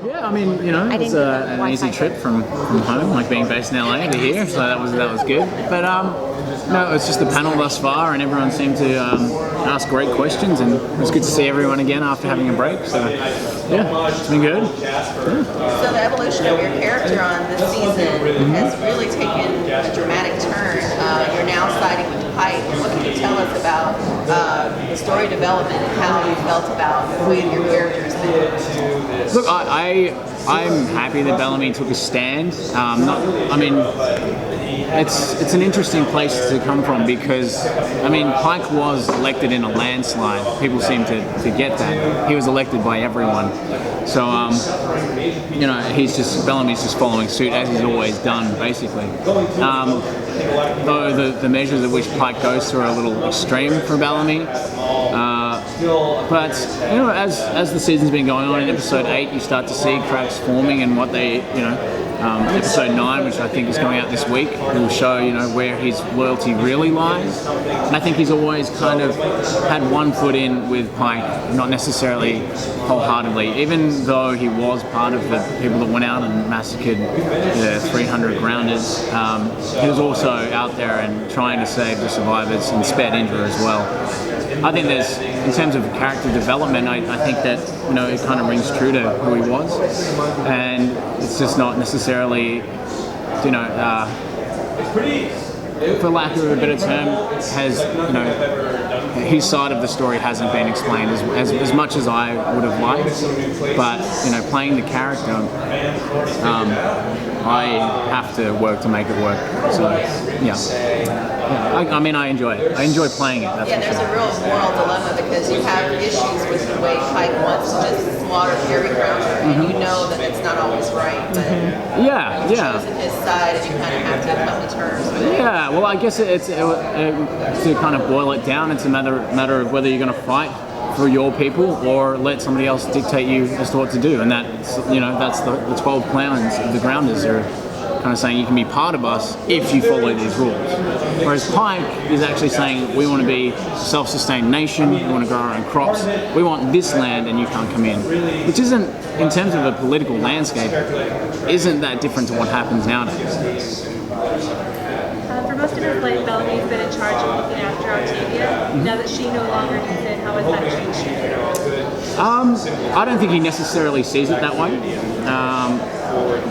Yeah, I mean, you know, it's an easy trip from home, like being based in LA to here, so that was good. But no, it's just the panel thus far, and everyone seemed to ask great questions, and it was good to see everyone again after having a break. So yeah, it's been good. Yeah. So the evolution of your character on this season has really taken a dramatic turn. You're now siding with Pike. What can you tell us about the story development and how you felt about the way your character has been? Look, I'm happy that Bellamy took a stand. It's an interesting place to come from because, I mean, Pike was elected in a landslide. People seem to get that. He was elected by everyone. So, you know, Bellamy's just following suit as he's always done, basically. Though the measures at which Pike goes through are a little extreme for Bellamy. But, you know, as the season's been going on, in episode 8 you start to see cracks forming and what they, you know, episode 9, which I think is coming out this week, will show, you know, where his loyalty really lies. And I think he's always kind of had one foot in with Pike, not necessarily wholeheartedly, even though he was part of the people that went out and massacred the 300 grounders. He was also out there and trying to save the survivors and spared Indra as well. I think there's, in terms of character development, I think that, you know, it kind of rings true to who he was, and it's just not necessarily, you know, for lack of a better term, has, you know, his side of the story hasn't been explained as much as I would have liked. But, you know, playing the character, I have to work to make it work. So, yeah. I mean, I enjoy it. I enjoy playing it. That's there's a real moral dilemma because you have issues with the way Pike wants to just slaughter every grounder, and you know that it's not always right, but you've chosen his side, and you kind of have to come to terms with it. Yeah, well, I guess to kind of boil it down, it's a matter of whether you're going to fight for your people or let somebody else dictate you as to what to do, and that's, you know, that's the 12 clowns of the Grounders are kind of saying you can be part of us if you follow these rules. Whereas Pike is actually saying we want to be a self-sustained nation, we want to grow our own crops, we want this land and you can't come in. Which isn't, in terms of a political landscape, isn't that different to what happens nowadays. For most of his life, Bellamy's been in charge of looking after Octavia. Now that she no longer needs it, how has that changed? I don't think he necessarily sees it that way.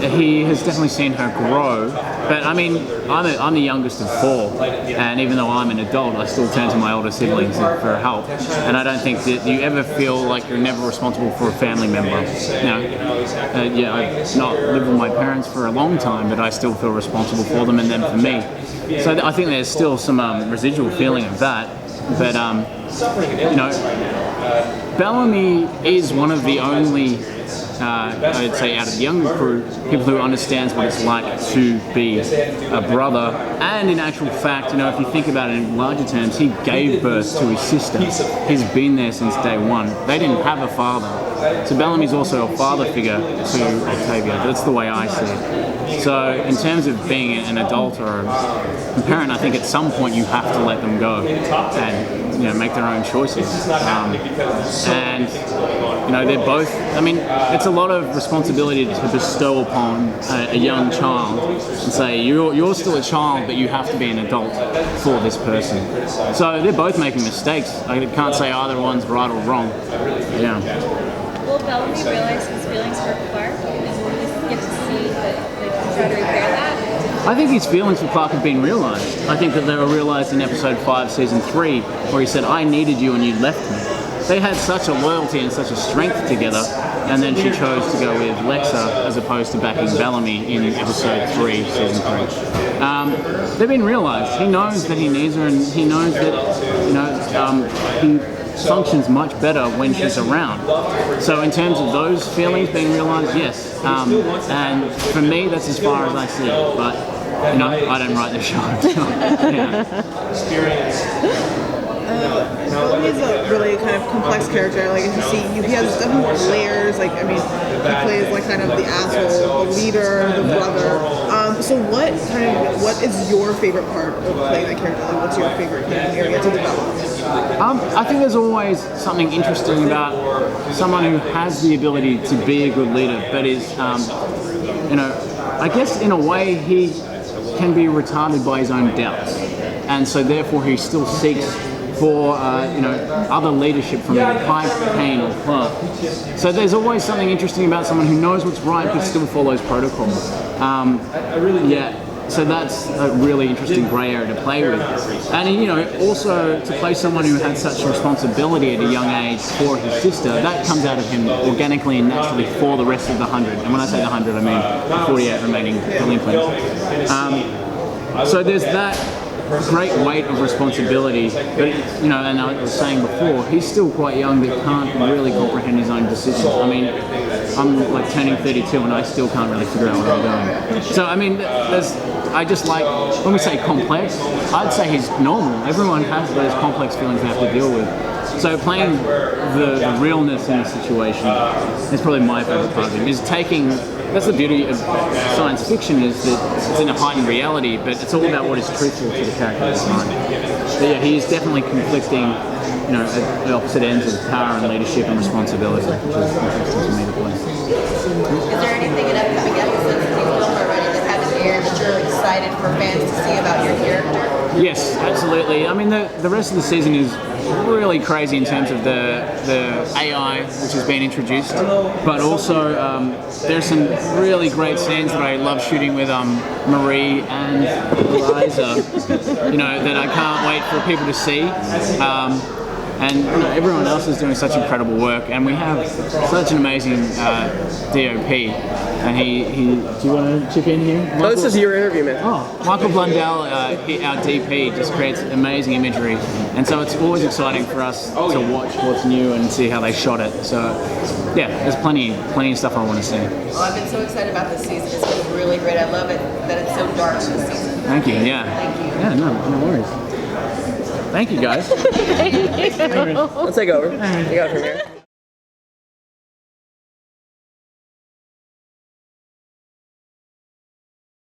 He has definitely seen her grow, but I mean, I'm the youngest of 4, and even though I'm an adult, I still turn to my older siblings for help, and I don't think that you ever feel like you're never responsible for a family member. You know, I've not lived with my parents for a long time, but I still feel responsible for them and them for me. So I think there's still some residual feeling of that, but you know, Bellamy is one of the only, I'd say, out of the younger crew, people who understands what it's like to be a brother. And in actual fact, you know, if you think about it in larger terms, he gave birth to his sister. He's been there since day one. They didn't have a father. So Bellamy's also a father figure to Octavia. That's the way I see it. So in terms of being an adult or a parent, I think at some point you have to let them go and, you know, make their own choices. And, you know, they're both, I mean, it's a lot of responsibility to bestow upon a young child and say, you're still a child, but you have to be an adult for this person. So they're both making mistakes. I can't say either one's right or wrong. Yeah. Will Bellamy realize his feelings for Clark, and will we get to see that, try to repair that? I think his feelings for Clark have been realised. I think that they were realised in episode 5, season 3, where he said, I needed you and you left me. They had such a loyalty and such a strength together, and then she chose to go with Lexa as opposed to backing Bellamy in episode 3, season 3. They've been realised. He knows that he needs her, and he knows that, you know, he functions much better when she's around. So in terms of those feelings being realised, yes. And for me, that's as far as I see it. But, you know, I don't write the show. He's a really kind of complex character. Like, you see, he has different layers. Like, I mean, he plays like kind of the asshole, the leader, the brother. So what is your favorite part of playing that character? Like, what's your favorite kind of area to develop? I think there's always something interesting about someone who has the ability to be a good leader, but is, I guess in a way he can be retarded by his own doubts, and so therefore he still seeks for other leadership from Pipe, Payne, or Clark. So there's always something interesting about someone who knows what's right but still follows protocol. So that's a really interesting grey area to play with. And also to play someone who had such responsibility at a young age for his sister, that comes out of him organically and naturally for the rest of the 100. And when I say the 100, I mean the 48 remaining delinquents. So there's that great weight of responsibility, but and I was saying before, he's still quite young but can't really comprehend his own decisions. I mean, I'm like turning 32 and I still can't really figure out what I'm doing. So I mean, I just like, when we say complex, I'd say he's normal. Everyone has those complex feelings they have to deal with. So playing the realness in the situation is probably my favorite part of him. Is taking, that's the beauty of science fiction, is that it's in a heightened reality, but it's all about what is truthful to the character at the time. But yeah, he is definitely conflicting, at the opposite ends of power and leadership and responsibility, which is interesting to me to play. Is there anything in upcoming episodes that you filmed already that haven't aired that you're excited for fans to see about your character? Yes, absolutely. I mean, the rest of the season is really crazy in terms of the AI which has been introduced, but also there's some really great scenes that I love shooting with Marie and Eliza, that I can't wait for people to see. And everyone else is doing such incredible work, and we have such an amazing DOP. And he do you want to chip in here? Oh, this is your interview, man. Oh, Michael Blundell, our DP, just creates amazing imagery, and so it's always exciting for us to watch what's new and see how they shot it. So, yeah, there's plenty of stuff I want to see. Well, I've been so excited about this season. It's been really great. I love it that it's so dark this season. Thank you. Yeah. Thank you. Yeah. No worries. Thank you, guys. Let's take over. You got it from here.